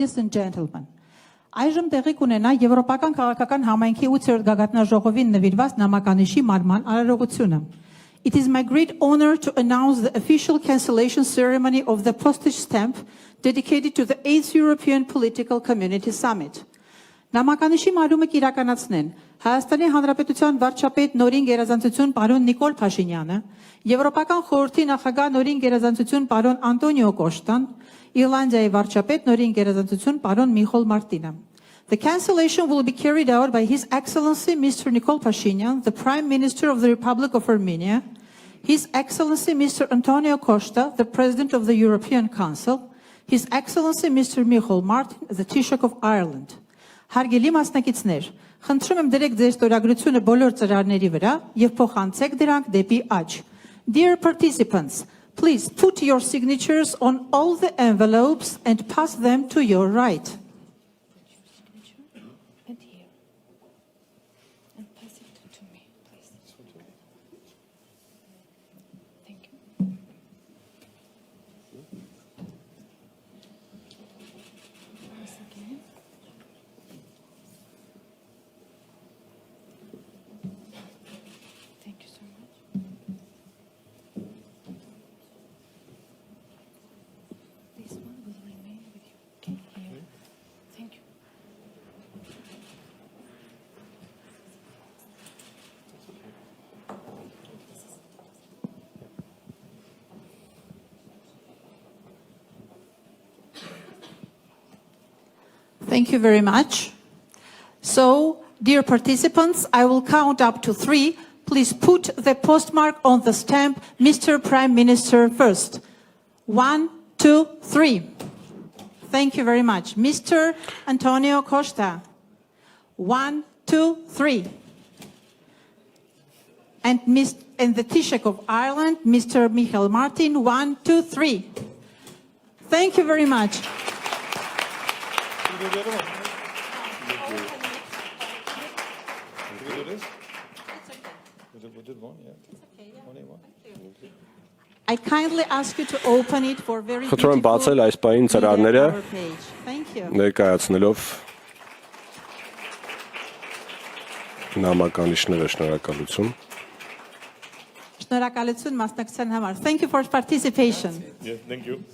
Ladies and gentlemen, այժմ տեղի կունենա Եվրոպական քաղաքական համայնքի 8-րդ գագաթնաժողովին նվիրված նամականիշի մարման արարողությունը. It is my great honor to announce the official cancellation ceremony of the postage stamp dedicated to the 8th European Political Community Summit. Նամականիշի մարումը կիրականացնեն Հայաստանի Հանրապետության վարչապետ նորին գերազանցություն պարոն Նիկոլ Փաշինյանը, Եվրոպական խորհրդի նախագահ նորին գերազանցություն պարոն Անտոնիո Կոշտան, Իռլանդիայի վարչապետ նորին գերազանցություն պարոն Միխոլ Մարտինը. The cancellation will be carried out by His Excellency Mr. Nikol Pashinyan, the Prime Minister of the Republic of Armenia, His Excellency Mr. Antonio Costa, the President of the European Council, His Excellency Mr. Michal Martin, the Taoiseach of Ireland. Հարգելի մասնակիցներ, խնդրում եմ դրեք ձեր ստորագրությունը բոլոր ծրարների վրա եւ փոխանցեք դրանք դեպի աջ. Dear participants, please put your signatures on all the envelopes and pass them to your right. Thank you very much. So, dear participants, I will count up to 3. Please put the postmark on the stamp, Mr. Prime Minister first. 1, 2, 3. Thank you very much. Mr. Antonio Costa. 1, 2, 3. And the Taoiseach of Ireland, Mr. Michal Martin. 1, 2, 3. Thank you very much. I kindly ask you to open it for very Խնդրում եմ բացել այս պահին ծրարները ներկայացնելով նամականիշները շնորհակալություն. Շնորհակալություն մասնակցության համար. Thank you for participation. Yeah, thank you.